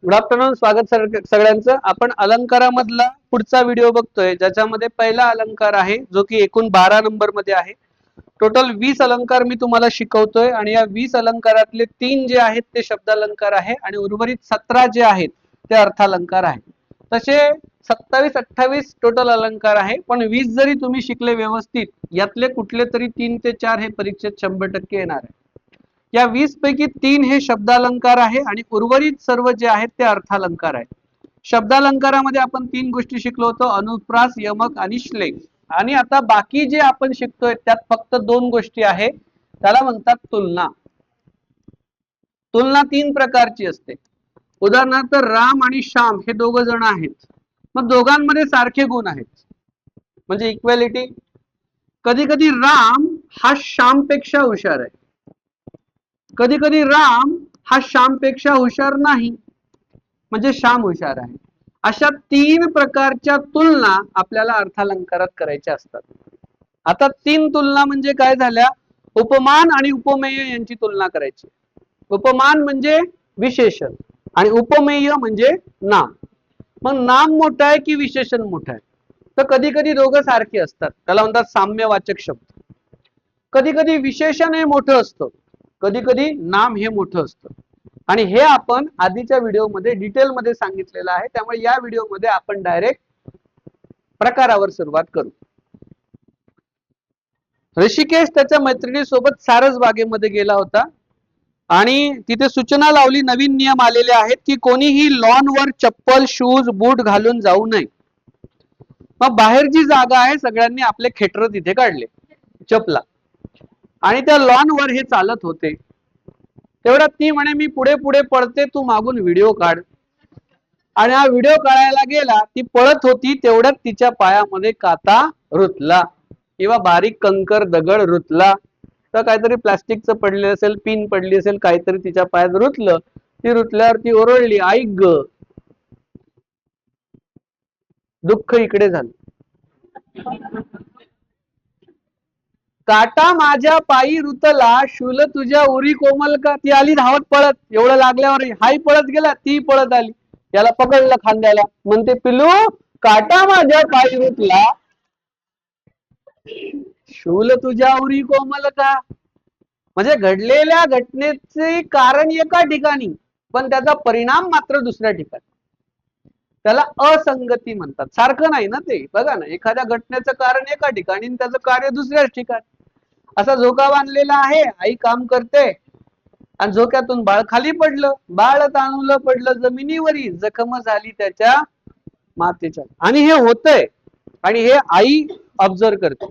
Good afternoon. स्वागत सगळ्यांचं. आपण अलंकारामधला पुढचा व्हिडिओ बघतोय, ज्याच्यामध्ये पहिला अलंकार आहे जो की एकूण 12 नंबर मध्ये आहे. टोटल 20 अलंकार मी तुम्हाला शिकवतोय आणि या 20 अलंकारातले 3 जे आहेत ते शब्दालंकार आहे आणि उर्वरित 17 जे आहेत ते अर्थालंकार आहे. तसे 27-28 टोटल अलंकार आहे, पण 20 जरी तुम्ही शिकले व्यवस्थित, यातले कुठले तरी 3 ते 4 हे परीक्षेत 100% येणार आहे. या 20 पैकी 3 हे शब्दालंकार आहे आणि उर्वरित सर्व जे आहेत ते अर्थालंकार आहे. शब्दालंकारामध्ये आपण 3 गोष्टी शिकलो होतो, अनुप्रास, यमक आणि श्लेष. आणि आता बाकी जे आपण शिकतोय त्यात फक्त 2 गोष्टी आहे, त्याला म्हणतात तुलना. तुलना 3 प्रकारची असते. उदाहरणार्थ राम आणि श्याम हे दोघ जण आहेत, मग दोघांमध्ये सारखे गुण आहेत म्हणजे इक्वॅलिटी. कधी कधी राम हा श्यामपेक्षा हुशार आहे, कधी कधी राम हा श्यामपेक्षा हुशार नाही म्हणजे श्याम हुशार आहे. अशा 3 प्रकारच्या तुलना आपल्याला अर्थालंकारात करायच्या असतात. आता 3 तुलना म्हणजे काय झाल्या? उपमान आणि उपमेय यांची तुलना करायची. उपमान म्हणजे विशेषण आणि उपमेय म्हणजे नाम. मग नाम मोठं आहे की विशेषण मोठं आहे? तर कधी कधी दोघं सारखे असतात, त्याला म्हणतात साम्यवाचक शब्द. कधी कधी विशेषण हे मोठं असतं, कधी कधी नाम हे मोठं असतं. आणि हे आपण आधीच्या व्हिडिओमध्ये डिटेलमध्ये सांगितलेलं आहे, त्यामुळे या व्हिडिओमध्ये आपण डायरेक्ट प्रकारावर सुरुवात करू. ऋषिकेश त्याच्या मैत्रिणीसोबत सारस बागेमध्ये गेला होता आणि तिथे सूचना लावली, नवीन नियम आलेले आहेत की कोणीही लॉनवर चप्पल, शूज, बूट घालून जाऊ नये. मग बाहेर जी जागा आहे सगळ्यांनी आपले खेटर तिथे काढले, चपला, आणि त्या लॉनवर हे चालत होते. तेवढ्यात ती म्हणे मी पुढे पुढे पळते, तू मागून व्हिडिओ काढ. आणि हा व्हिडिओ काढायला गेला, ती पळत होती, तेवढ्यात तिच्या पायामध्ये काटा रुतला किंवा बारीक कंकर दगड रुतला. तर काहीतरी प्लास्टिकचं पडले असेल, पिन पडली असेल, काहीतरी तिच्या पायात रुतलं. ती रुतल्यावर ती ओरडली, आई ग. दुःख इकडे झालं. काटा माझ्या पायी रुतला, शूल तुझ्या उरी कोमल का. ती आली धावत पळत, एवढं लागल्यावर हाही पळत गेला, ती पळत आली, याला पकडलं खांद्याला, म्हणते पिलू काटा माझ्या पायी रुतला, शूल तुझ्या उरी कोमल का. म्हणजे घडलेल्या घटनेचे कारण एका ठिकाणी, पण त्याचा परिणाम मात्र दुसऱ्या ठिकाणी. त्याला असंगती म्हणतात. सारखं नाही ना ते. बघा ना, एखाद्या घटनेचं कारण एका ठिकाणी आणि त्याचं कार्य दुसऱ्याच ठिकाणी. असा झोका बांधलेला आहे, आई काम करते आणि झोक्यातून बाळ खाली पडलं, बाळ ताणूलं पडलं जमिनीवरी, जखम झाली त्याच्या मातेच्या. आणि हे होतंय आणि हे आई ऑब्झर्व करते.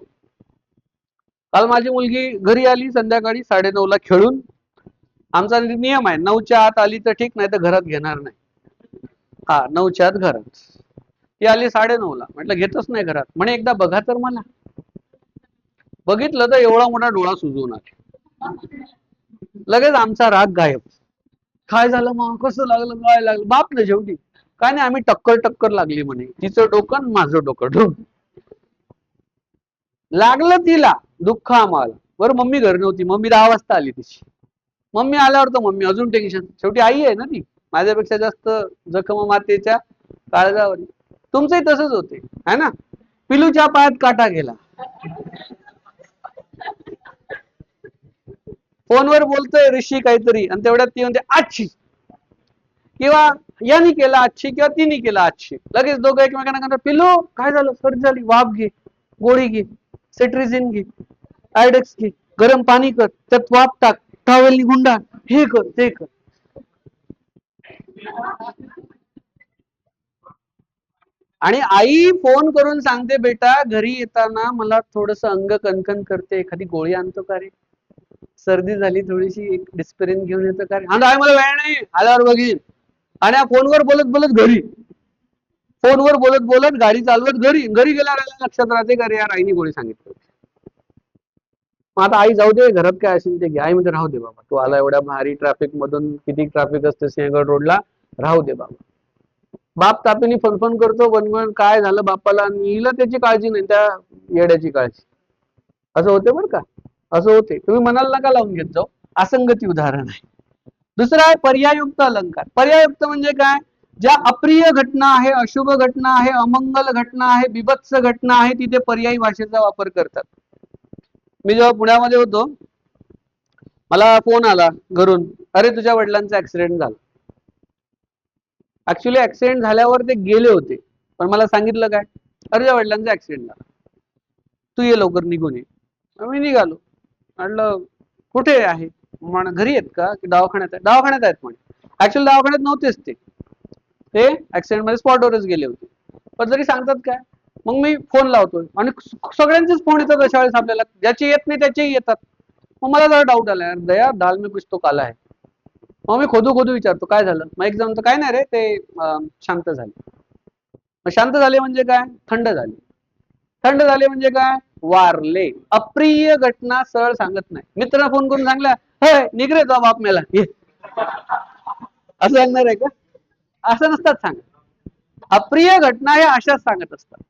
काल माझी मुलगी घरी आली संध्याकाळी 9:30ला खेळून. आमचा नियम आहे 9च्या आत आली तर ठीक, नाही तर घरात घेणार नाही. हा, 9च्या आत घरात. ती आली 9:30ला, म्हटलं घेतच नाही घरात. म्हणे एकदा बघा तर मला. बघितलं तर एवढा मोठा डोळा सुजून आला. लगेच आमचा राग गायब. काय झालं मग, कसं लागलं, काय लागलं? बाप ना शेवटी काय नाही, आम्ही टक्कर लागली म्हणे. तिचं डोकं माझं डोकं. लागलं तिला, दुःख आम्हाला. बरं मम्मी घरी नव्हती, मम्मी 10 वाजता आली तिची. मम्मी आल्यावर तर मम्मी अजून टेन्शन. शेवटी आई आहे ना ती, माझ्यापेक्षा जास्त जखम मातेच्या काळजावर. तुमचंही तसंच होते है ना. पिलूच्या पायात काटा गेला, फोनवर बोलतोय ऋषी काहीतरी, आणि तेवढ्यात ती म्हणते आच्छी, किंवा यांनी केला आच्छी किंवा तिने केला आच्छी. लगेच दोघं एकमेकांना म्हणतात, पिलू काय झालं, सर्दी झाली, वाफ घे, गोळी घे, सेट्रिझिन घे, आयडेक्स घे, गरम पाणी कर, त्यात वाफ टाक, टॉवेलनी गुंडा, हे कर ते कर. आणि आई फोन करून सांगते, बेटा घरी येताना मला थोडस अंग कणकण करते, एखादी गोळी आणतो का रे, सर्दी झाली थोडीशी, एक डिस्पेरिन घेऊन येतो का रे. हा मला वेळ नाही, आल्यावर बघीन. आणि फोनवर बोलत बोलत घरी, फोनवर बोलत बोलत गाडी चालवत घरी गेल्यावर लक्षात राहते का रे यार आईने गोळी सांगितलं. मग आता आई जाऊ दे, घरात काय असेल ते घे. आई म्हणजे राहू दे बाबा, तू आला एवढ्या भारी ट्रॅफिक मधून, किती ट्रॅफिक असते सिंहगड रोडला, राहू दे बाबा. बाप तापीने फनफन करतो, बनवण काय झालं बापाला, हिला त्याची काळजी नाही, त्या येड्याची काळजी. असं होते बरं का, असं होते. तुम्ही मनाला नका लावून घेत जाऊ, असंगती उदाहरण आहे. दुसरा आहे पर्यायुक्त अलंकार. पर्यायुक्त म्हणजे काय? ज्या अप्रिय घटना आहे, अशुभ घटना आहे, अमंगल घटना आहे, बिभत्स घटना आहे, तिथे पर्यायी भाषेचा वापर करतात. मी जेव्हा पुण्यामध्ये होतो, मला फोन आला घरून, अरे तुझ्या वडिलांचा ऍक्सिडेंट झाला. ऍक्च्युली ऍक्सिडेंट झाल्यावर ते गेले होते, पण मला सांगितलं काय, अरे तुझ्या वडिलांचा ऍक्सिडेंट झाला, तू ये लवकर निघून ये. मी निघालो. म्हटलं कुठे आहे? म्हण घरी आहेत का की दवाखान्यात आहे? दवाखान्यात आहेत म्हणे. ऍक्च्युअली दवाखान्यात नव्हतेच ते ऍक्सिडेंट मध्ये स्पॉटवरच गेले होते. पण जरी सांगतात काय, मग मी फोन लावतोय आणि सगळ्यांचेच फोन येतात अशा वेळेस आपल्याला, ज्याचे येत नाही त्याचेही येतात. मग मला जरा डाऊट आला, दया दाल में कुछ तो काला है. मग मी खोदू खोदू विचारतो काय झालं. मग एक जण, काय नाही रे, ते शांत झाले. मग शांत झाले म्हणजे काय? थंड झाले. थंड झाले म्हणजे काय? वारले. अप्रिय घटना सरळ सांगत नाही. मित्राला फोन करून सांगला, हे निघ रे, तो बाप मेला, असं सांगणार आहे का? असं नसतात सांगत. अप्रिय घटना हे अशाच सांगत असतात.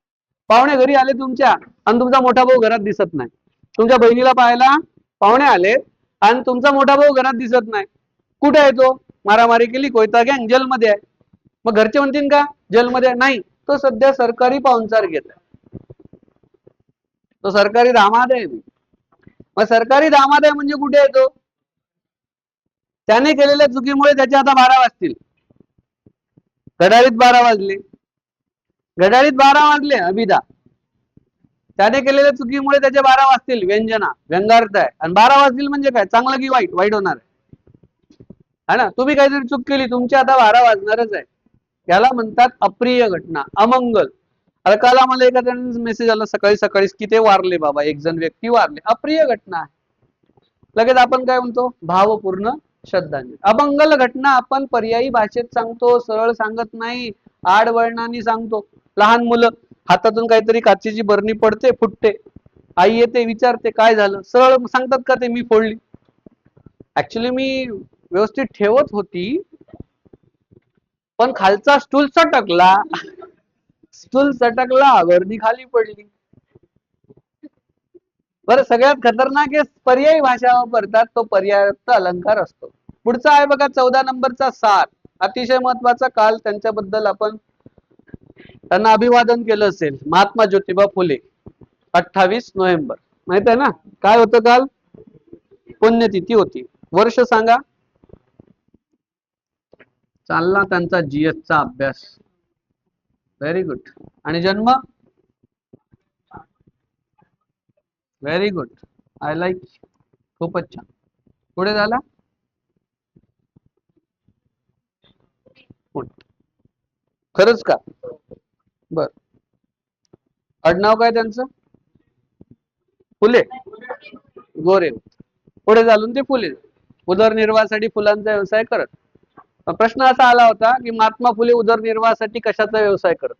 पाहुणे घरी आले तुमच्या आणि तुमचा मोठा भाऊ घरात दिसत नाही. तुमच्या बहिणीला पाहायला पाहुणे आले आणि तुमचा मोठा भाऊ घरात दिसत नाही. कुठे आहे तो? मारामारी केली, कोयता गँग जेलमध्ये आहे. मग घरचे म्हणतील का जेलमध्ये नाही, तो सध्या सरकारी पाहुणचार घेत आहे, तो सरकारी दामाद आहे. मग सरकारी दामाद आहे म्हणजे कुठे आहे तो? त्याने केलेल्या चुकीमुळे त्याचे आता 12 वाजतील. घड्याळीत 12 वाजले, घड्याळीत 12 वाजले अभिदा. त्याने केलेल्या चुकीमुळे त्याचे 12 वाजतील, व्यंजना व्यंगार्थ आहे. आणि 12 वाजतील म्हणजे काय? चांगलं की वाईट? वाईट होणार आहे ना. तुम्ही काहीतरी चूक केली, तुमचे आता 12 वाजणारच आहे. याला म्हणतात अप्रिय घटना, अमंगल. आता काल आम्हाला एखाद्या मेसेज आला सकाळी सकाळीच की ते वारले बाबा, एक जण व्यक्ती वारले, अप्रिय घटना आहे. लगेच आपण काय म्हणतो? भावपूर्ण श्रद्धांजली. अमंगल घटना आपण पर्यायी भाषेत सांगतो, सरळ सांगत नाही, आडवळणाने सांगतो. लहान मुलं, हातातून काहीतरी काचेची बरणी पडते, फुटते, आई येते, विचारते काय झालं, सरळ सांगतात का ते मी फोडली? ऍक्च्युली मी व्यवस्थित ठेवत होती, पण खालचा स्टूल सटकला, स्टूल सटकला, बरणी खाली पडली. बरं, सगळ्यात खतरनाक आहे पर्यायी भाषा वापरतात, तो पर्यायुक्त अलंकार असतो. पुढचा आहे बघा 14 नंबरचा सार, अतिशय महत्वाचा. काल त्यांच्याबद्दल आपण त्यांना अभिवादन केलं असेल. महात्मा ज्योतिबा फुले, 28 नोव्हेंबर, माहित आहे ना? काय होतं काल? पुण्यतिथी होती. वर्ष सांगा. चालला त्यांचा GS चा अभ्यास, व्हेरी गुड. आणि जन्म? व्हेरी गुड, आय लाईक, खूपच छान. पुढे झाला. खरंच का? बर. आडनाव काय त्यांचं? फुले, गोरे. पुढे चालून ते फुले, उदरनिर्वाहासाठी फुलांचा व्यवसाय करत. प्रश्न असा आला होता की महात्मा फुले उदरनिर्वाहासाठी कशाचा व्यवसाय करत?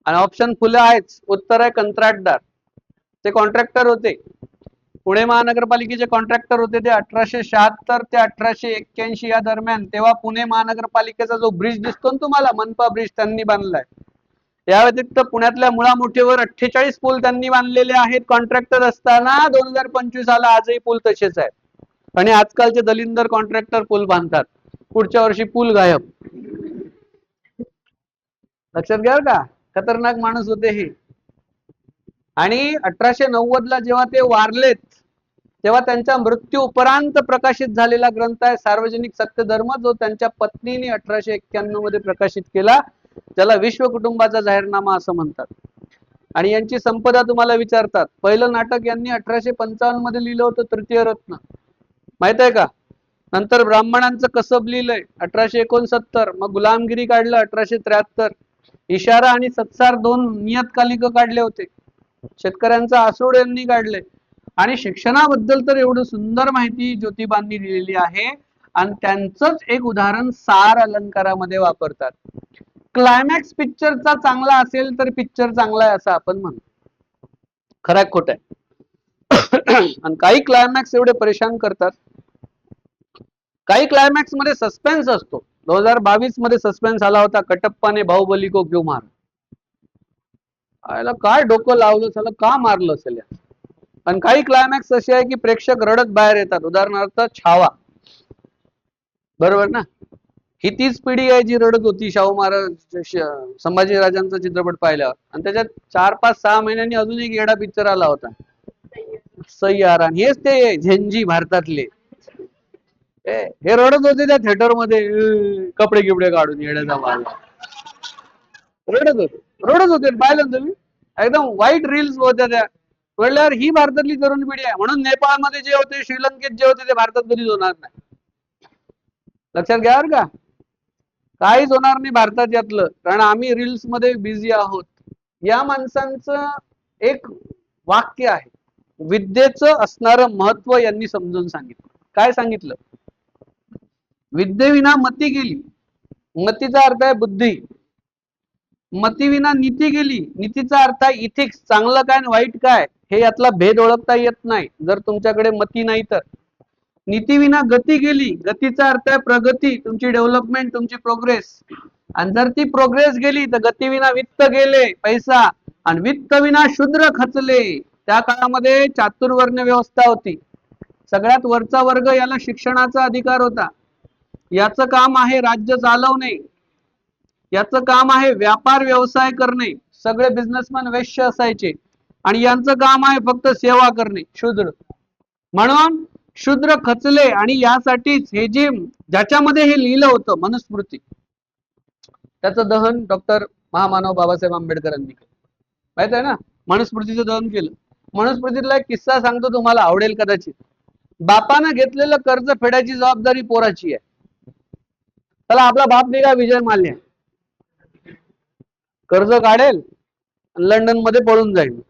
आणि ऑप्शन फुले आहेच. उत्तर आहे कंत्राटदार. ते कॉन्ट्रॅक्टर होते. पुणे महानगरपालिकेचे कॉन्ट्रॅक्टर होते ते 1876 ते 1881 या दरम्यान. तेव्हा पुणे महानगरपालिकेचा जो ब्रिज दिसतो ना तुम्हाला, मनपा ब्रिज, त्यांनी बांधलाय. या व्यतिरिक्त पुण्यातल्या मुळामुठीवर 48 पूल त्यांनी बांधलेले आहेत कॉन्ट्रॅक्टर असताना. 2025 आला, आजही पूल तसेच आहेत. आणि आजकालचे दलिंदर कॉन्ट्रॅक्टर पूल बांधतात, पुढच्या वर्षी पूल गायब. लक्षात घ्या का, खतरनाक माणूस होते हे. आणि 1890 ला जेव्हा ते वारलेत, तेव्हा त्यांच्या मृत्यू उपरांत प्रकाशित झालेला ग्रंथ आहे सार्वजनिक सत्यधर्म, जो त्यांच्या पत्नीने 1891 मध्ये प्रकाशित केला, त्याला विश्व कुटुंबाचा जाहीरनामा असं म्हणतात. आणि यांची संपदा तुम्हाला विचारतात. पहिलं नाटक यांनी 1855 मध्ये लिहिलं होतं, तृतीय रत्न, माहित आहे का? नंतर ब्राह्मणांचं कसब लिहिलंय 1869. मग गुलामगिरी काढलं 1873. इशारा आणि सत्सार 2 नियतकालिक काढले होते. शेतकऱ्यांचा आसूड यांनी काढले. आणि शिक्षणाबद्दल तर एवढं सुंदर माहिती ज्योतिबांनी दिलेली आहे. आणि त्यांचंच एक उदाहरण सार अलंकारामध्ये वापरतात. क्लायमॅक्स पिक्चरचा चांगला असेल तर पिक्चर चांगला आहे असं आपण म्हणतो. खरं खोट आहे? आणि काही क्लायमॅक्स एवढे परेशान करतात. काही क्लायमॅक्स मध्ये सस्पेन्स असतो. 2022 मध्ये सस्पेन्स आला होता, कटप्पाने बाहुबली को क्यों मार. आयला काय डोकं लावलं, त्याला का मारलं असेल. पण काही क्लायमॅक्स असे आहे की प्रेक्षक रडत बाहेर येतात. उदाहरणार्थ छावा. बरोबर ना? ही तीच पिढी आहे जी रडत होती शाहू महाराज संभाजीराजांचा चित्रपट पाहिल्यावर, आणि त्याच्यात 4-5-6 महिन्यांनी अजून एक येडा पिक्चर आला होता, सय्यारा. हेच ते झेंजी भारतातले हे रडत होते त्या थिएटर मध्ये, कपडे गिपडे काढून येण्याचा माल रडत होते पाहिलं ना तुम्ही? एकदम वाईट रील्स होत्या त्या. म्हटल्यावर ही भारतातली तरुण पिढी आहे. म्हणून नेपाळमध्ये जे होते, श्रीलंकेत जे होते, ते भारतात कधीच होणार नाही. लक्षात घ्या बरं का, काहीच होणार नाही भारतात यातलं, कारण आम्ही रील्स मध्ये बिझी आहोत. या माणसांचं एक वाक्य आहे, विद्येचं असणारं महत्व यांनी समजून सांगितलं. काय सांगितलं? विद्येविना मती गेली. मतीचा अर्थ आहे बुद्धी. मतीविना नीती गेली. नीतीचा अर्थ आहे इथिक्स, चांगलं काय आणि वाईट काय हे यातला भेद ओळखता येत नाही जर तुमच्याकडे मती नाही तर. नीतीविना गती गेली. गतीचा अर्थ आहे प्रगती, तुमची डेव्हलपमेंट, तुमची प्रोग्रेस. आणि जर ती प्रोग्रेस गेली तर गतीविना वित्त गेले, पैसा. आणि वित्त विना शूद्र खचले. त्या काळामध्ये चातुर्वर्ण व्यवस्था होती. सगळ्यात वरचा वर्ग याला शिक्षणाचा अधिकार होता. याचं काम आहे राज्य चालवणे, याचं काम आहे व्यापार व्यवसाय करणे. सगळे बिझनेसमॅन वैश्य असायचे, आणि यांचं काम आहे फक्त सेवा करणे, शूद्र. म्हणून शूद्र खचले, आणि यासाठीच हे जे ज्याच्यामध्ये हे लिहिलं होतं मनुस्मृती, त्याचं दहन डॉक्टर महामानव बाबासाहेब आंबेडकरांनी केलं. माहित आहे ना, मनुस्मृतीचं दहन केलं. मनुस्मृतीतला एक किस्सा सांगतो, तुम्हाला आवडेल कदाचित. बापानं घेतलेलं कर्ज फेडायची जबाबदारी पोराची आहे. चला, आपला बाप निघा विजय माल्य, कर्ज काढेल, लंडन मध्ये पळून जाईल.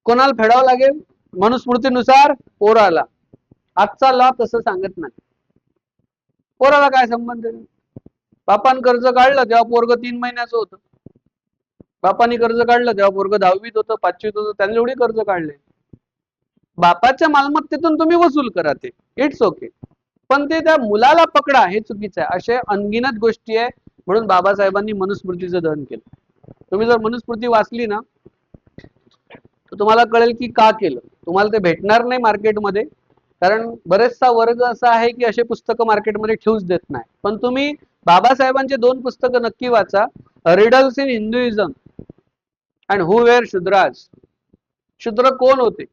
कोणाला फेडावं लागेल? मनुस्मृतीनुसार पोराला. आजचा लॉ तसं सांगत नाही. पोराला काय संबंध आहे? बापान कर्ज काढलं तेव्हा पोरग 3 महिन्याचं होतं. बापानी कर्ज काढलं तेव्हा पोरग 10वीत होतं, 5वीत होतं. त्यांनी एवढी कर्ज काढले. बापाच्या मालमत्तेतून तुम्ही वसूल करा, ते इट्स ओके, पण ते त्या मुलाला पकडा हे चुकीचं आहे. असे अनगिनत गोष्टी आहे. म्हणून बाबासाहेबांनी मनुस्मृतीचं दहन केलं. तुम्ही जर मनुस्मृती वाचली ना तर तुम्हाला कळेल की का केलं. तुम्हाला ते भेटणार नाही मार्केटमध्ये, कारण बरेचसा वर्ग असा आहे की असे पुस्तकं मार्केटमध्ये ठेवूच देत नाही. पण तुम्ही बाबासाहेबांचे 2 पुस्तकं नक्की वाचा, riddles in Hinduism and who were Shudras. शूद्र कोण होते,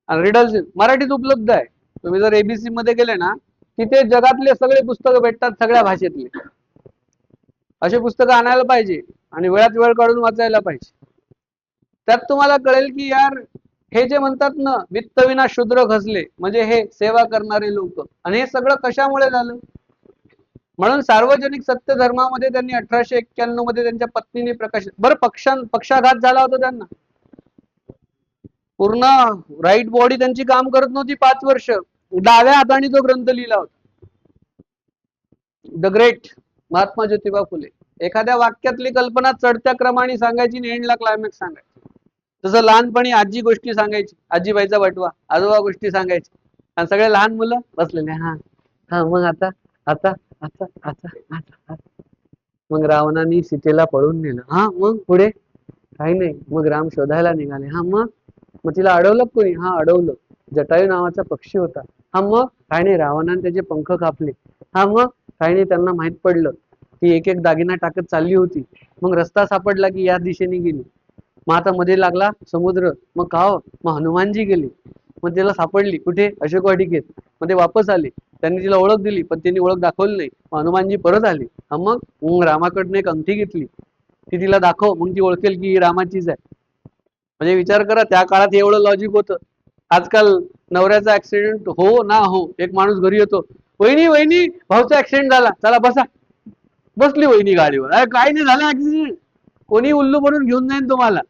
आणि रिडल्स मराठीत उपलब्ध आहे. तुम्ही जर एबीसी मध्ये गेले ना, तिथे जगातले सगळे पुस्तकं भेटतात, सगळ्या भाषेतले. असे पुस्तकं आणायला पाहिजे आणि वेळात वेळ काढून वाचायला पाहिजे. त्यात तुम्हाला कळेल की यार, हे जे म्हणतात ना वित्त विना शूद्र खचले, म्हणजे हे सेवा करणारे लोक. आणि हे सगळं कशामुळे झालं? म्हणून सार्वजनिक सत्य धर्मामध्ये त्यांनी 1891 मध्ये त्यांच्या पत्नीने प्रकाशित. बरं, पक्षाघात झाला होता त्यांना. पूर्ण राईट बॉडी त्यांची काम करत नव्हती 5 वर्ष. डाव्या हाताने तो ग्रंथ लिहिला होता, द ग्रेट महात्मा ज्योतिबा फुले. एखाद्या वाक्यातली कल्पना चढत्या क्रमाने सांगायची आणि एंडला क्लायमॅक्स सांगायची. तसं लहानपणी आजी गोष्टी सांगायची, आजीबाईचा बटवा, आजोबा गोष्टी सांगायची, आणि सगळे लहान मुलं बसलेले, हा हा मग आता आता आता आता आता. मग रावणाने सीतेला पळून नेलं. हा मग पुढे काही नाही. मग राम शोधायला निघाले. हा मग तिला अडवलं कोणी? हा अडवलं, जटायू नावाचा पक्षी होता. हा मग काही नाही, रावणाने त्याचे पंख कापले. हा मग काही नाही, त्यांना माहित पडलं ती एक एक दागिना टाकत चालली होती. मग रस्ता सापडला की या दिशेने गेली. मग आता मध्ये लागला समुद्र. मग का हो? मग हनुमानजी गेले. मग तिला सापडली कुठे? अशोकवाटिकेत. मग ते वापस आले. त्यांनी तिला ओळख दिली, पण त्यांनी ओळख दाखवली नाही. मग हनुमानजी परत आले. हा मग रामाकडनं एक अंगठी घेतली, ती तिला दाखव, मग ती ओळखेल की ही रामाचीच आहे. म्हणजे विचार करा, त्या काळात एवढं लॉजिक होतं. आजकाल नवऱ्याचा ऍक्सिडेंट हो ना हो, एक माणूस घरी येतो, वहिनी वहिनी भाऊचा ऍक्सिडेंट झाला, चला बसा. बसली वहिनी गाडीवर, अरे काही नाही झालं ऍक्सिडेंट, कोणी उल्लू बनून घेऊन जाईन तुम्हाला.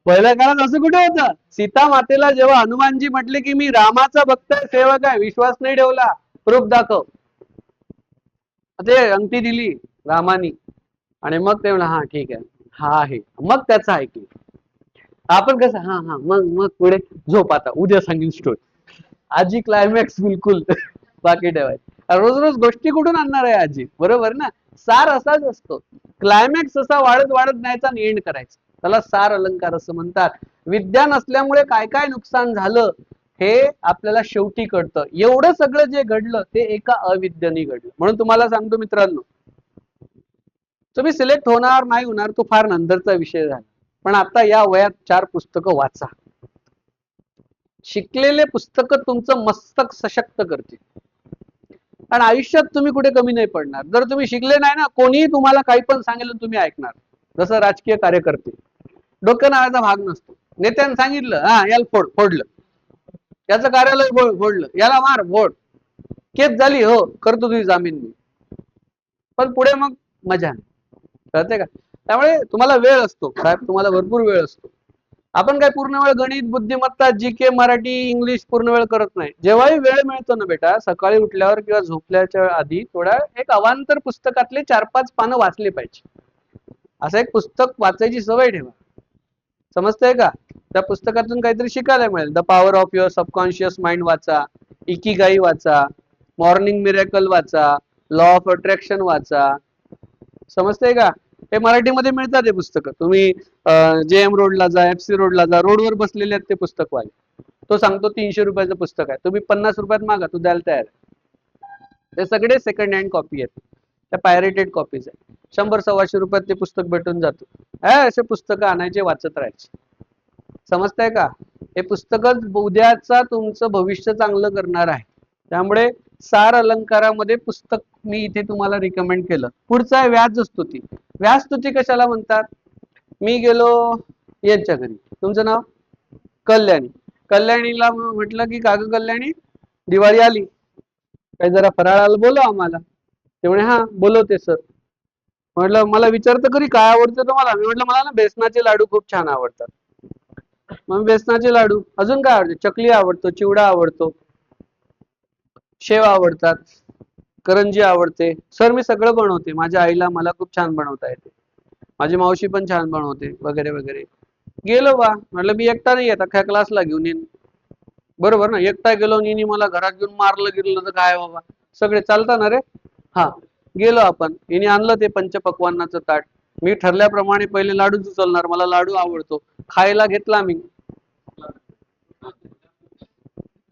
पहिल्या काळात असं कुठे होतं? सीता मातेला जेव्हा हनुमानजी म्हटले की मी रामाचा भक्त सेवक आहे, विश्वास नाही ठेवला, प्रूफ दाखव, ते अंगठी दिली रामानी. आणि मग ते म्हणा हा ठीक आहे, हा आहे. मग त्याचं ऐकलं. आपण कसं हा हा मग मग पुढे झोप, आता उद्या सांगेन स्टोरी. आजी क्लायमॅक्स बिलकुल बाकी ठेवायचं. रोज रोज गोष्टी कुठून आणणार आहे आजी? बरोबर ना? सार असाच असतो. क्लायमॅक्स असा वाढत वाढत न्यायचा आणि एंड करायचा, त्याला सार अलंकार असं म्हणतात. विद्या नसल्यामुळे काय काय नुकसान झालं हे आपल्याला शेवटी कळतं. एवढं सगळं जे घडलं ते एका अविद्येने घडलं. म्हणून तुम्हाला सांगतो मित्रांनो, तुम्ही सिलेक्ट होणार नाही होणार तो फार नंतरचा विषय झाला. पण आता या वयात 4 पुस्तकं वाचा. शिकलेले पुस्तकं तुमचं मस्तक सशक्त करतील आणि आयुष्यात तुम्ही कुठे कमी नाही पडणार. जर तुम्ही शिकले नाही ना, कोणीही तुम्हाला काही पण सांगेल तुम्ही ऐकणार. जसं राजकीय कार्यकर्ते, डोकं नावाचा भाग नसतो. नेत्याने सांगितलं, हा याला फोडलं, याचं कार्यालय फोडलं, याला मार, फोड, केस झाली, हो करतो तुझी जामीन मी, पण पुढे मग मजा नाही. कळते का? त्यामुळे तुम्हाला वेळ असतो साहेब, तुम्हाला भरपूर वेळ असतो. आपण काय पूर्ण वेळ गणित, बुद्धिमत्ता, जी के, मराठी, इंग्लिश पूर्ण वेळ करत नाही. जेव्हाही वेळ मिळतो ना बेटा, सकाळी उठल्यावर किंवा झोपल्याच्या आधी थोडा एक अवांतर पुस्तकातले 4-5 पानं वाचले पाहिजे. असं एक पुस्तक वाचायची सवय ठेवा. समजतंय का? त्या पुस्तकातून काहीतरी शिकायला मिळेल. The power of your subconscious mind वाचा, इकिगाई वाचा, मॉर्निंग मिरेकल वाचा, लॉ ऑफ अट्रॅक्शन वाचा. समजतंय का? हे मराठीमध्ये मिळतात हे पुस्तकं. तुम्ही JM रोडला जा, FC रोडला जा, रोडवर बसलेले आहेत ते पुस्तक वाले. तो सांगतो 300 रुपयाचं पुस्तक आहे, तुम्ही 50 रुपयात मागा, तो द्यायला तयार आहे. ते सगळे सेकंड हँड कॉपी आहेत, त्या पायरेटेड कॉपीज आहेत. 100-125 रुपयात ते पुस्तक भेटून जातो. असे पुस्तकं आणायचे, वाचत राहायचे. समजतंय का? हे पुस्तकच उद्याचा तुमचं भविष्य चांगलं करणार आहे. त्यामुळे सार अलंकारामध्ये पुस्तक मी इथे तुम्हाला रिकमेंड केलं. पुढचा आहे व्याजस्तुती. व्याजस्तुती कशाला म्हणतात? मी गेलो यांच्या घरी, तुमचं नाव कल्याणी, कल्याणीला म्हटलं की काग कल्याणी, दिवाळी आली, काही जरा फराळाला बोलव आम्हाला. ते म्हणे हा बोलवते सर. म्हटलं मला विचारतं कधी काय आवडतं तुम्हाला? मी म्हटलं मला ना बेसनाचे लाडू खूप छान आवडतात. मग बेसनाचे लाडू, अजून काय आवडते? चकली आवडतो, चिवडा आवडतो, शेव आवडतात, करंजी आवडते. सर मी सगळं बनवते, माझ्या आईला मला खूप छान बनवता येते, माझी मावशी पण छान बनवते, वगैरे वगैरे. गेलो बा, म्हटलं मी एकटा नाही येत, अख्ख्या क्लासला घेऊन येईन. बरोबर ना? एकटा गेलो आणि मला घरात घेऊन मारलं गेलं तर काय बाबा, सगळे चालता ना रे. हा, गेलो आपण, हिने आणलं ते पंचपक्वान्नाचं ताट. मी ठरल्याप्रमाणे पहिले लाडूच उचलणार, मला लाडू आवडतो. खायला घेतला मी,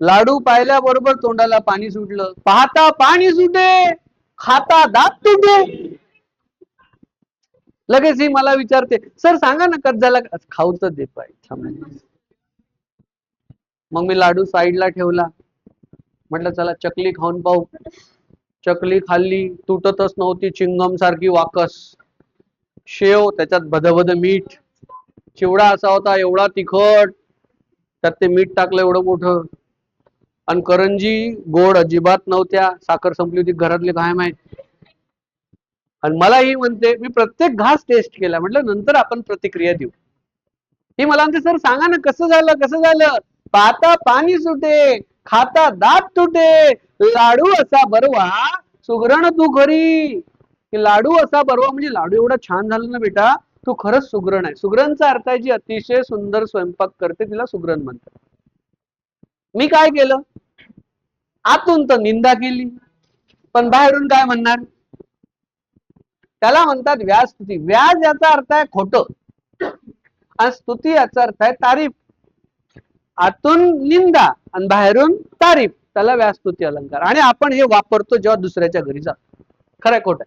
लाडू पाहिल्याबरोबर तोंडाला पाणी सुटलं. पाहता पाणी सुटे, खाता दात तुटे. लगेच ही मला विचारते, सर सांगा ना कट झाला, खाऊ तर दे पाहिजे. मग मी लाडू साईडला ठेवला, म्हटलं चला चकली खाऊन पाहू. चकली खाल्ली, तुटतच नव्हती, चिंगम सारखी वाकस. शेव, त्याच्यात भदभद मीठ. चिवडा असा होता एवढा तिखट, त्यात ते मीठ टाकलं एवढं मोठं. आणि करंजी गोड अजिबात नव्हत्या, साखर संपली होती घरातले काय माहित. आणि मला ही म्हणते, मी प्रत्येक घास टेस्ट केला, म्हटलं नंतर आपण प्रतिक्रिया देऊ. ही मला म्हणते सर सांगा ना कसं झालं कसं झालं. पाहता पाणी सुटे, खाता दात तुटे, लाडू असा बरवा सुगरण तू खरी. लाडू असा बरवा म्हणजे लाडू एवढा छान झाला ना बेटा, तू खरंच सुगरण आहे. सुगरणचा अर्थ आहे जी अतिशय सुंदर स्वयंपाक करते तिला सुगरण म्हणतात. मी काय केलं, आतून तर निंदा केली, पण बाहेरून काय म्हणणार? त्याला म्हणतात व्याजस्तुती. व्याज याचा अर्थ आहे खोटं आणि स्तुती याचा अर्थ आहे तारीफ. आतून निंदा आणि बाहेरून तारीफ, त्याला व्याजस्तुती अलंकार. आणि आपण हे वापरतो जेव्हा दुसऱ्याच्या घरी जातो. खरंय खोटं?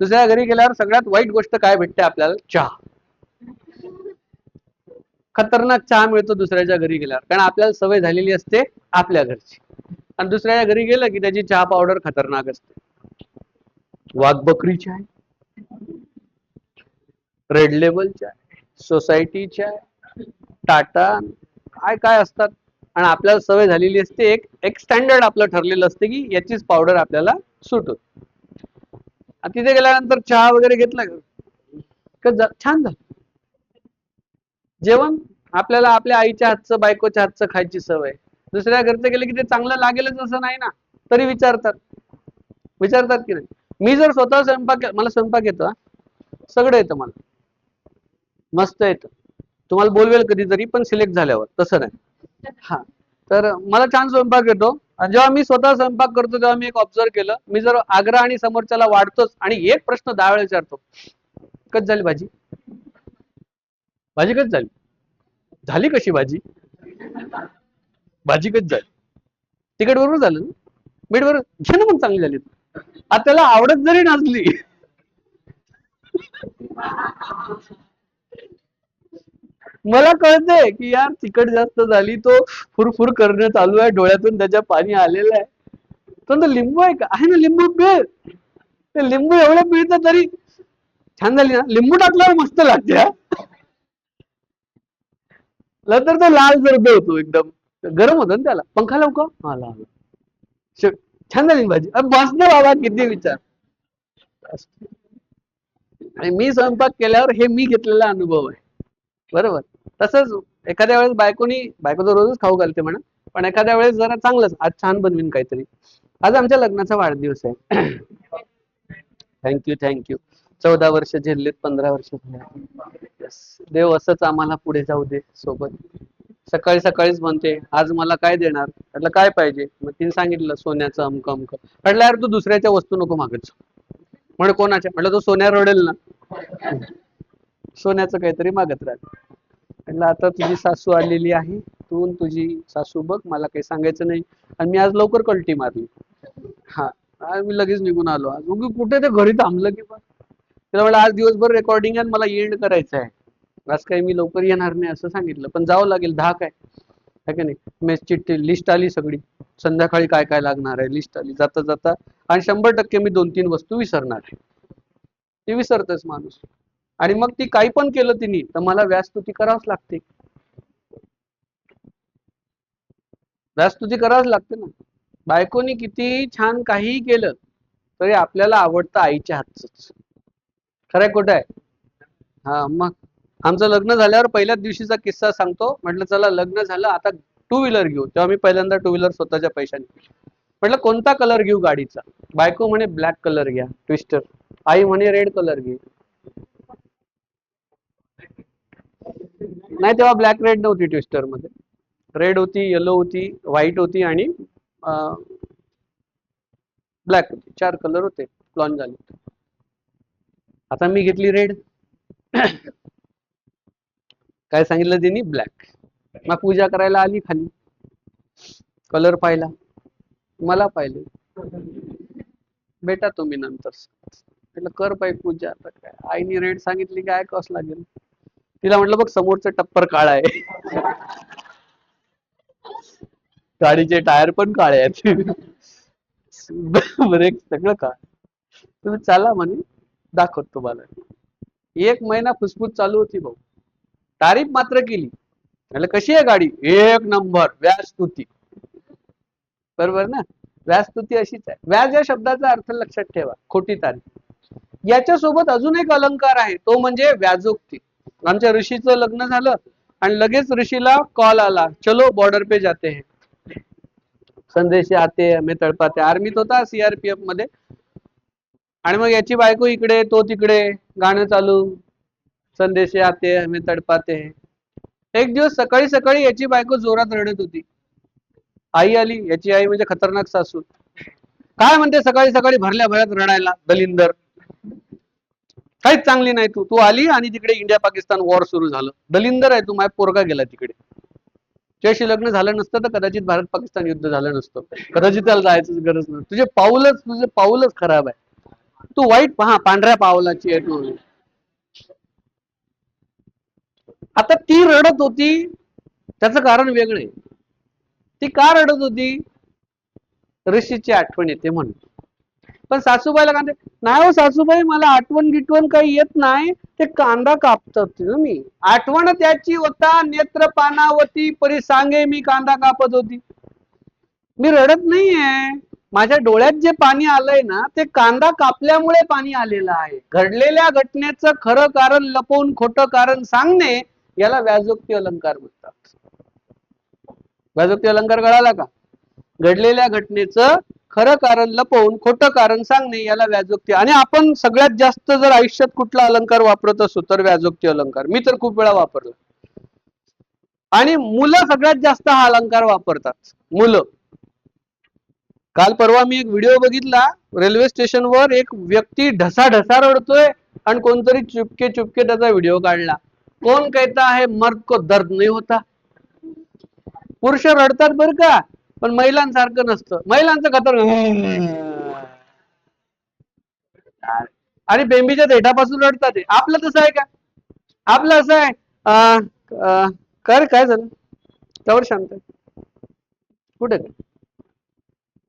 दुसऱ्या घरी गेल्यावर सगळ्यात वाईट गोष्ट काय भेटते आपल्याला? चहा. खतरनाक चहा मिळतो दुसऱ्याच्या घरी गेल्यावर, कारण आपल्याला सवय झालेली असते आपल्या घरची. आणि दुसऱ्याच्या घरी गेलं की त्याची चहा पावडर खतरनाक असते. वाघ बकरी चाय, रेड लेबल चाय, सोसायटी चाय, टाटा, काय काय असतात. आणि आपल्याला सवय झालेली असते, एक स्टँडर्ड आपलं ठरलेलं असते की याचीच पावडर आपल्याला सूट होते. तिथे गेल्यानंतर चहा वगैरे घेतला, छान झालं जेवण. आपल्याला आपल्या आईच्या हातचं, बायकोच्या हातचं खायची सवय. दुसऱ्या घरचं गेलं की ते चांगलं लागेलच असं नाही ना, तरी विचारतात की नाही. मी जर स्वतः स्वयंपाक, मला स्वयंपाक येतं, सगळं येतं मला, मस्त येतं. तुम्हाला बोलवेल कधीतरी, पण सिलेक्ट झाल्यावर, तसं नाही. हा, तर मला छान स्वयंपाक येतो. आणि जेव्हा मी स्वतः स्वयंपाक करतो तेव्हा मी एक ऑब्झर्व केलं, मी जर आग्रह आणि समोरच्याला वाढतोच आणि एक प्रश्न 10 वेळा विचारतो, कच झाली भाजी, भाजी कच झाली, झाली कशी भाजी, भाजी कधी झाली, तिखट बरोबर झालं ना, मीठ बरोबर घे ना, मग चांगली झाली. आता त्याला आवडत जरी नसली मला कळतंय की यार तिखट जास्त झाली, तो फुरफुर करणं चालू आहे, डोळ्यातून त्याच्या पाणी आलेलं आहे. तो लिंबू आहे का, आहे ना लिंबू पिळ, ते लिंबू एवढं पिळतं तरी छान झाली ना, लिंबू टाकल्यावर मस्त लागते हा. नंतर तो लाल जर्द होतो, एकदम गरम होतो ना त्याला, पंखा लावू का, हा लाव, छान झाली भाजी, बस ना बाबा, किती विचार. आणि मी स्वयंपाक केल्यावर हे मी घेतलेला अनुभव आहे. बरोबर. तसंच एखाद्या वेळेस बायको तर रोजच खाऊ घालते म्हणा, पण एखाद्या वेळेस जरा चांगलंच, आज छान बनवीन काहीतरी. आज आमच्या लग्नाचा वाढदिवस आहे. Thank you thank you. 14 वर्ष झेललेत, 15 वर्ष झाले. देव असंच आम्हाला पुढे जाऊ दे सोबत. सकाळी सकाळीच म्हणते, आज मला काय देणार, म्हटलं काय पाहिजे, मग तिने सांगितलं सोन्याचं अमक अमक. म्हटलं यार तू दुसऱ्याच्या वस्तू नको मागच. म्हणे कोणाच्या, म्हटलं तो सोन्या रडेल ना, सोन्याचं काहीतरी मागत राहत. म्हटलं आता तुझी सासू आलेली आहे, तू तुझी सासू बघ, मला काही सांगायचं नाही. आणि मी आज लवकर कल्टी मारली. हा, मी लगेच निघून आलो. आज कुठे ते घरी थांबलं की पण त्याला म्हटलं आज दिवसभर रेकॉर्डिंग आहे, मला एंड करायचं आहे, आज काही मी लवकर येणार नाही असं सांगितलं. पण जावं लागेल, धाक आहे का नाही. मेसची लिस्ट आली सगळी, संध्याकाळी काय काय लागणार आहे लिस्ट आली जाता जाता. आणि 100% मी 2-3 वस्तू विसरणार आहे. ती विसरतच माणूस. आणि मग ती काही पण केलं तिने तर मला व्याजस्तुती करावंच लागते. व्याजस्तुती करावंच लागते ना. बायकोनी किती छान काहीही केलं तरी आपल्याला आवडतं आईच्या हातच. खरंय खोटं आहे? हा, मग आमचं लग्न झाल्यावर पहिल्याच दिवशीचा किस्सा सांगतो. म्हटलं चला लग्न झालं, आता 2 व्हीलर घेऊ. तेव्हा मी पहिल्यांदा 2 व्हीलर स्वतःच्या पैशाने. म्हटलं कोणता कलर घेऊ गाडीचा. बायको म्हणे ब्लॅक कलर घ्या, ट्विस्टर. आई म्हणे रेड कलर घे. नाही, तेव्हा ब्लॅक रेड नव्हती ट्विस्टर मध्ये. रेड होती, येलो होती, व्हाईट होती आणि ब्लॅक होती. 4 कलर होते, लॉन्च झाले. आता मी घेतली रेड. काय सांगितलं त्यांनी, ब्लॅक. मग पूजा करायला आली खाली, कलर पाहिला, मला पाहिले, बेटा तुम्ही नंतर. म्हटलं कर बाई पूजा, आता काय आईने रेड सांगितली, काय कस लागेल. तिला म्हटलं बघ समोरचं टप्पर काळा आहे. गाडीचे टायर पण काळे आहेत, ब्रेक सगळं काळ. तुम्ही चला म्हणे, दाखवत तुम्हाला. 1 महिना फुसफुस चालू होती भाऊ. तारीफ मात्र केली. म्हटलं कशी आहे गाडी, 1 नंबर. व्याजस्तुती, बरोबर ना. व्याजस्तुती अशीच आहे. व्याज या शब्दाचा अर्थ लक्षात ठेवा, खोटी तारीफ. याच्यासोबत अजून एक अलंकार आहे, तो म्हणजे व्याजोक्ती. आमच्या ऋषीचं लग्न झालं आणि लगेच ऋषीला कॉल आला, चलो बॉर्डर पे जाते हैं. संदेश आते हमें तळपाते. आर्मीत होता, सीआरपीएफ मध्ये. आणि मग याची बायको इकडे, तो तिकडे, गाणं चालू, संदेश आते हमें तडपाते हैं. एक दिवस सकाळी सकाळी याची बायको जोरात रडत होती. आई आली, याची आई म्हणजे खतरनाक सासू. काय म्हणते सकाळी सकाळी भरल्या भरत रडायला, दलिंदर, काहीच चांगली नाही तू. तू आली आणि तिकडे इंडिया पाकिस्तान वॉर सुरू झालं. दलिंदर आहे तू, माझा पोरगा गेला तिकडे. तुझ्याशी लग्न झालं नसतं तर कदाचित भारत पाकिस्तान युद्ध झालं नसतं, कदाचित त्याला जायचं गरज नसतं. तुझे पाऊलच खराब आहे. तू वाईट पहा, पांढऱ्या पावलाची आहे तू. आता ती रडत होती, त्याचं कारण वेगळं आहे. ती का रडत होती, ऋषीची आठवण येते म्हणून. पण सासूबाईला कांदे नाही हो सासूबाई, मला आठवण गिटवण काही येत नाही, ते कांदा कापत होती ना मी. आठवण त्याची होता, नेत्र पानावती परी सांगे मी कांदा कापत होती. मी रडत नाहीये, माझ्या डोळ्यात जे पाणी आलंय ना, ते कांदा कापल्यामुळे पाणी आलेलं आहे. घडलेल्या घटनेचं खरं कारण लपवून खोटं कारण सांगणे, याला व्याजोक्ती अलंकार म्हणतात. व्याजोक्ती अलंकार कळाला का. घडलेल्या घटनेचं खरं कारण लपवून खोटं कारण सांगणे, याला व्याजोक्ती. आणि आपण सगळ्यात जास्त जर आयुष्यात कुठला अलंकार वापरत असू तर व्याजोक्ती अलंकार. मी तर खूप वेळा वापरला. आणि मुलं सगळ्यात जास्त हा अलंकार वापरतात, मुलं. काल परवा मी एक व्हिडिओ बघितला, रेल्वे स्टेशनवर एक व्यक्ती ढसा रडतोय आणि कोणतरी चुपके चुपके त्याचा व्हिडिओ काढला. कोण कहता है मर्द को दर्द नहीं होता. पुरुष रडतात बरं का, पण महिलांसारखं नसतं. महिलांचं कतर आणि बेंबीच्या देठापासून रडतात ते. आपलं तसं आहे का? आपलं असं आहे काय झालं त्यावर शांत कुठे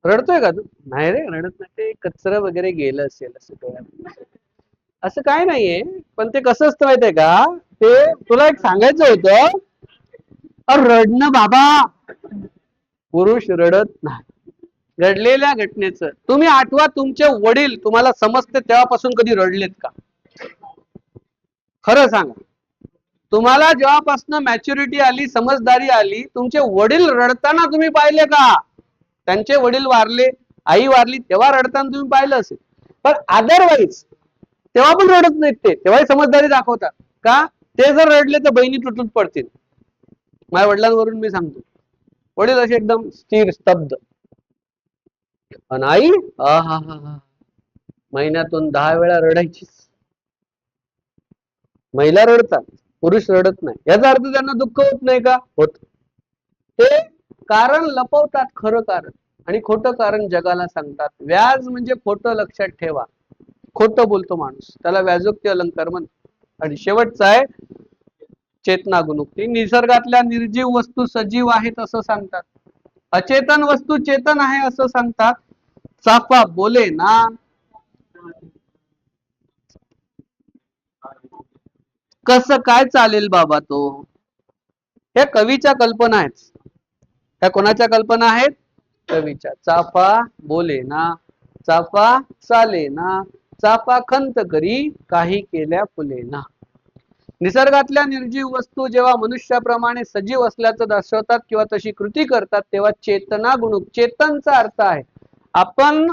रडतोय का तू? नाही रे रडत नाही, ते कचरा वगैरे गेलं असेल असं डोळ्यात. असं काय नाहीये. पण ते कसं असतं माहितीये का, ते तुला एक सांगायचं होतं. रडणं बाबा, पुरुष रडत नाही. घडलेल्या घटनेचं तुम्ही आठवा, तुमचे वडील तुम्हाला समजते तेव्हापासून कधी रडलेत का? खरं सांगा. तुम्हाला जेव्हापासून मॅच्युरिटी आली, समजदारी आली, तुमचे वडील रडताना तुम्ही पाहिले का? त्यांचे वडील वारले, आई वारली, तेव्हा रडताना तुम्ही पाहिलं असेल. पण अदरवाईज तेव्हा पण रडत नाहीत ते, तेव्हाही समजदारी दाखवतात का? ते जर रडले तर बहिणी तुटून पडतील. माझ्या वडिलांवरून मी सांगतो, वडील असे एकदम स्थिर स्तब्ध. पण आई हा हा हा महिन्यातून 10 वेळा रडायचीच. महिला रडतात, पुरुष रडत नाही. याचा अर्थ त्यांना दुःख होत नाही का? होत. ते कारण लपवतात, खरं कारण, आणि खोटं कारण जगाला सांगतात. व्याज म्हणजे खोटं, लक्षात ठेवा. खोटं बोलतो माणूस, त्याला व्याजोक्ती अलंकार म्हणतात. आणि शेवटचा आहे चेतना गुणोक्ती. निसर्गातल्या निर्जीव वस्तू सजीव आहेत असं सांगतात, अचेतन वस्तू चेतन आहे असं सांगतात. चाफा बोले ना, कसं काय चालेल बाबा तो? ह्या कवीच्या कल्पना आहेत. ह्या कोणाच्या कल्पना आहेत? कवीच्या. चाफा बोले ना, चाफा चाले ना, चाफा खंत करी काही केल्या फुले ना. निसर्गातल्या निर्जीव वस्तू जेव्हा मनुष्याप्रमाणे सजीव असल्याचं दर्शवतात किंवा तशी कृती करतात, तेव्हा चेतना गुणुक, चेतनचा अर्थ आहे आपण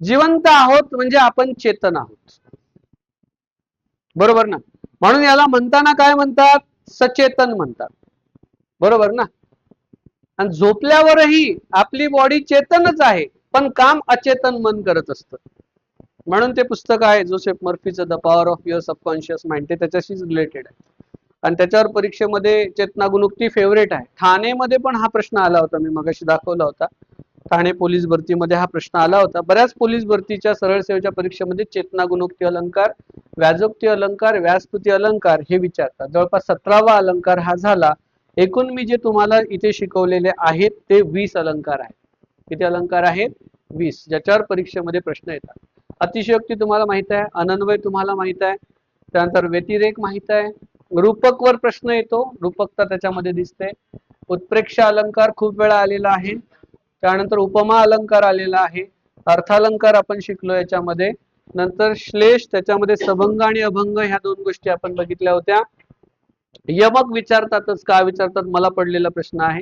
जिवंत आहोत, म्हणजे आपण चेतन आहोत. बरोबर ना? म्हणून याला म्हणताना काय म्हणतात? सचेतन म्हणतात. बरोबर ना? आणि झोपल्यावरही आपली बॉडी चेतनच आहे, पण काम अचेतन मन करत असतं. म्हणून ते पुस्तक आहे जोसेफ मर्फीचं the power of your subconscious mind, ते त्याच्याशीच रिलेटेड आहे. आणि त्याच्यावर परीक्षेमध्ये चेतना गुणुक्ती फेवरेट आहे. ठाणेमध्ये पण हा प्रश्न आला होता, मी मगाशी दाखवला होता. ठाणे पोलीस भरतीमध्ये हा प्रश्न आला होता. बऱ्याच पोलीस भरतीच्या सरळ सेवेच्या परीक्षेमध्ये चेतना गुणोक्ती अलंकार, व्याजोक्ती अलंकार, व्याजस्तुती अलंकार हे विचारतात. जवळपास 17वा अलंकार हा झाला. एकूण मी जे तुम्हाला इथे शिकवलेले आहेत ते 20 अलंकार आहेत. किती अलंकार आहेत? 20, ज्याच्यावर परीक्षेमध्ये प्रश्न येतात. अतिशयोक्ती तुम्हाला माहित आहे, अनन्वय तुम्हाला माहित आहे, त्यानंतर व्यतिरेक माहित आहे, रूपक वर प्रश्न येतो, रूपकता त्याच्यामध्ये दिसते. उत्प्रेक्ष अलंकार खूप वेळा आलेला आहे. त्यानंतर उपमा अलंकार आलेला आहे. अर्थालंकार आपण शिकलो याच्यामध्ये. नंतर श्लेष, त्याच्यामध्ये सभंग आणि अभंग ह्या 2 गोष्टी आपण बघितल्या होत्या. यमक विचारतातच, का विचारतात मला पडलेला प्रश्न आहे.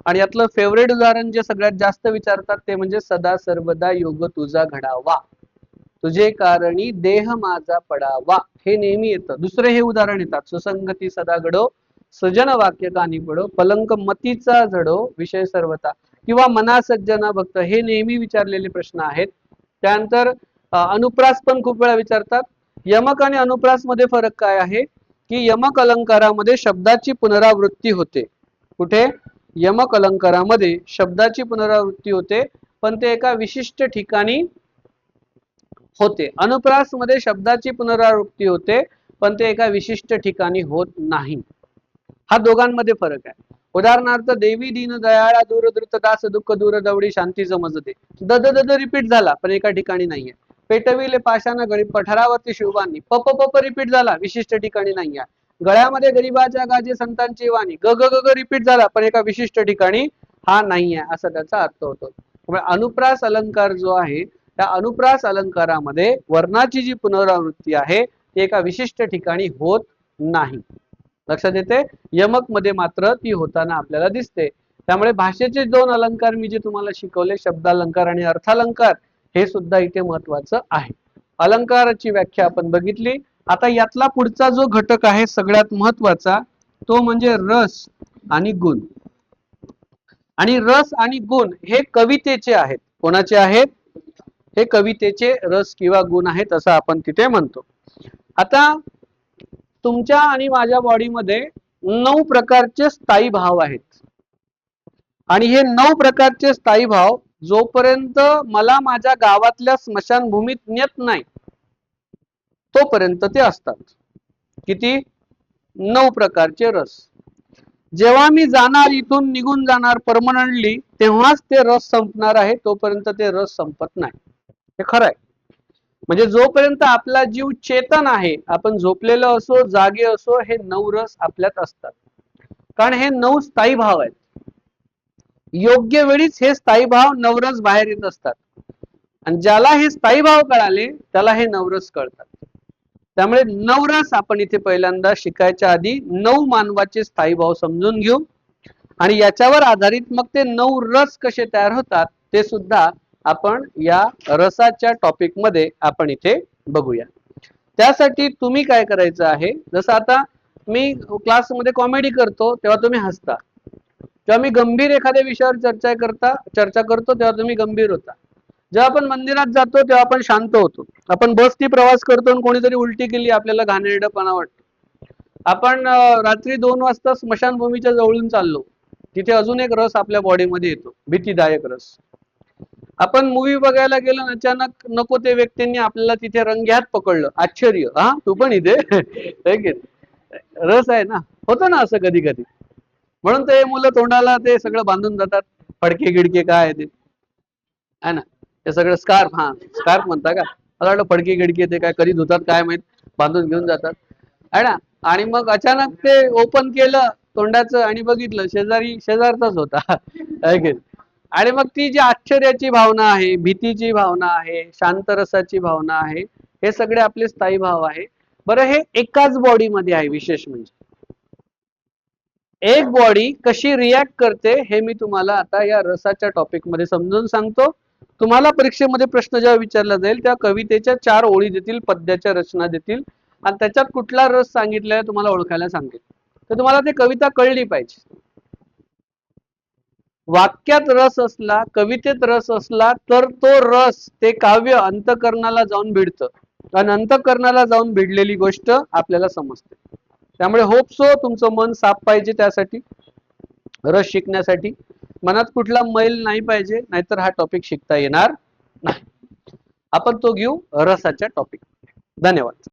आणि यातलं फेवरेट उदाहरण जे सगळ्यात जास्त विचारतात ते म्हणजे सदा सर्वदा योग तुझा घडावा, तुझे कारणी देह माझा पडावा, हे नेहमी येतं. दुसरे हे उदाहरण येतात, सुसंगती सदा घडो, सजन वाक्य कानी पडो, पलंक मतीचा झडो, विषय सर्वता, किंवा मना सज्जना भक्त, हे नेहमी विचारलेले प्रश्न आहेत. त्यानंतर अनुप्रास पण खूप वेळा विचारतात. यमक आणि अनुप्रास मध्ये फरक काय आहे की यमक अलंकारामध्ये शब्दाची पुनरावृत्ती होते. कुठे? यमक अलंकारामध्ये शब्दाची पुनरावृत्ती होते, पण ते एका विशिष्ट ठिकाणी होते. अनुप्रास मध्ये शब्दाची पुनरावृत्ती होते, पण ते एका विशिष्ट ठिकाणी होत नाही. हा दोघांमध्ये फरक आहे. उदाहरणार्थ, देवी दीन दयाळा दूर धृत दास दुःख दूर दवडी शांती समजते, द द द रिपीट झाला पण एका ठिकाणी नाहीये. पेटविले पाशानं गळी पठारावरती शिवबांनी, प प प रिपीट झाला, विशिष्ट ठिकाणी नाहीये. गळ्यामध्ये गरीबाच्या गाजे संतांची वाणी, ग ग ग रिपीट झाला पण एका विशिष्ट ठिकाणी हा नाहीये, असा त्याचा अर्थ होतो. अनुप्रास अलंकार जो आहे, त्या अनुप्रास अलंकारामध्ये वर्णाची जी पुनरावृत्ती आहे ती एका विशिष्ट ठिकाणी होत नाही. लक्षात येते? यमक मध्ये मात्र ती होताना आपल्याला दिसते. त्यामुळे भाषेचे 2 अलंकार मी जे तुम्हाला शिकवले, शब्दालंकार आणि अर्थालंकार, हे सुद्धा इथे महत्वाचं आहे. अलंकाराची व्याख्या आपण बघितली. आता यातला पुढचा जो घटक आहे सगळ्यात महत्वाचा, तो म्हणजे रस आणि गुण. आणि रस आणि गुण हे कवितेचे आहेत. कोणाचे आहेत? हे कवितेचे रस किंवा गुण आहेत असं आपण तिथे म्हणतो. आता तुमच्या आणि माझ्या बॉडीमध्ये 9 प्रकारचे स्थायी भाव आहेत. आणि हे 9 प्रकारचे स्थायी भाव जोपर्यंत मला माझ्या गावातल्या स्मशानभूमीत नेत नाही तोपर्यंत ते असतात. किती? 9 प्रकारचे रस. जेव्हा मी जाणार, इथून निघून जाणार परमनंटली, तेव्हाच ते रस संपणार आहे, तोपर्यंत ते रस संपत नाही. हे खरं आहे. म्हणजे जोपर्यंत आपला जीव चेतन आहे, आपण झोपलेलो असो जागे असो, हे 9 रस आपल्यात असतात. कारण हे 9 स्थायी भाव आहेत. योग्य वेळीच हे स्थायी भाव नवरस बाहेर येत असतात. आणि ज्याला हे स्थायी भाव कळाले त्याला हे नवरस कळतात. त्यामुळे नवरस आपण इथे पहिल्यांदा शिकायच्या आधी 9 मानवाचे स्थायी भाव समजून घेऊ आणि याच्यावर आधारित मग ते 9 रस कसे तयार होतात ते सुद्धा आपण या रसाच्या टॉपिक मध्ये आपण इथे बघूया. त्यासाठी तुम्ही काय करायचं आहे, जसं आता मी क्लासमध्ये कॉमेडी करतो तेव्हा तुम्ही हसता, जेव्हा मी गंभीर एखाद्या विषयावर चर्चा करतो तेव्हा तुम्ही गंभीर होता. जेव्हा आपण मंदिरात जातो तेव्हा आपण शांत होतो. आपण बसनी प्रवास करतो आणि कोणीतरी उलटी केली आपल्याला घाणेरडेपणा वाटतो. आपण रात्री 2 वाजता स्मशानभूमीच्या जवळून चाललो, तिथे अजून एक रस आपल्या बॉडीमध्ये येतो, भीतीदायक रस. आपण मूवी बघायला गेलो, अचानक नको ते व्यक्तींनी आपल्याला तिथे रंग्यात पकडलं, आश्चर्य, हा तू पण इथे रस आहे ना, होतं ना असं कधी कधी. म्हणून ते मुलं तोंडाला ते सगळं बांधून जातात, फडके गिडके काय आहे ते आहे ना, ते सगळं स्कार्फ, हा स्कार्फ म्हणता का, मला वाटलं फडके गिडके ते काय कधी धुतात काय माहित, बांधून घेऊन जातात आहे ना. आणि मग अचानक ते ओपन केलं तोंडाचं आणि बघितलं शेजारचाच होता आणि मग ती जी आश्चर्याची भावना आहे, भीतीची भावना आहे, शांतरसाची भावना आहे, हे सगळे आपले स्थायी भाव आहे. बरं, हे एकाच बॉडीमध्ये आहे. विशेष म्हणजे एक बॉडी कशी रिॲक्ट करते हे मी तुम्हाला आता या रसाच्या टॉपिक मध्ये समजून सांगतो. तुम्हाला परीक्षेमध्ये प्रश्न जेव्हा विचारला जाईल तेव्हा कवितेच्या 4 ओळी देतील, पद्याच्या रचना देतील आणि त्याच्यात कुठला रस सांगितलाय तुम्हाला ओळखायला सांगेल. तर तुम्हाला ते कविता कळली पाहिजे. वाक्यात रस असला, कवितेत रस असला तर तो रस, ते काव्य अंतकरणाला जाऊन भिडतं आणि अंतकरणाला जाऊन भिडलेली गोष्ट आपल्याला समजते. त्यामुळे होप सो तुमचं मन साफ पाहिजे, त्यासाठी रस शिकण्यासाठी मनात कुठला मैल नाही पाहिजे, नाहीतर हा टॉपिक शिकता येणार नाही. आपण तो घेऊ रसाच्या टॉपिक. धन्यवाद.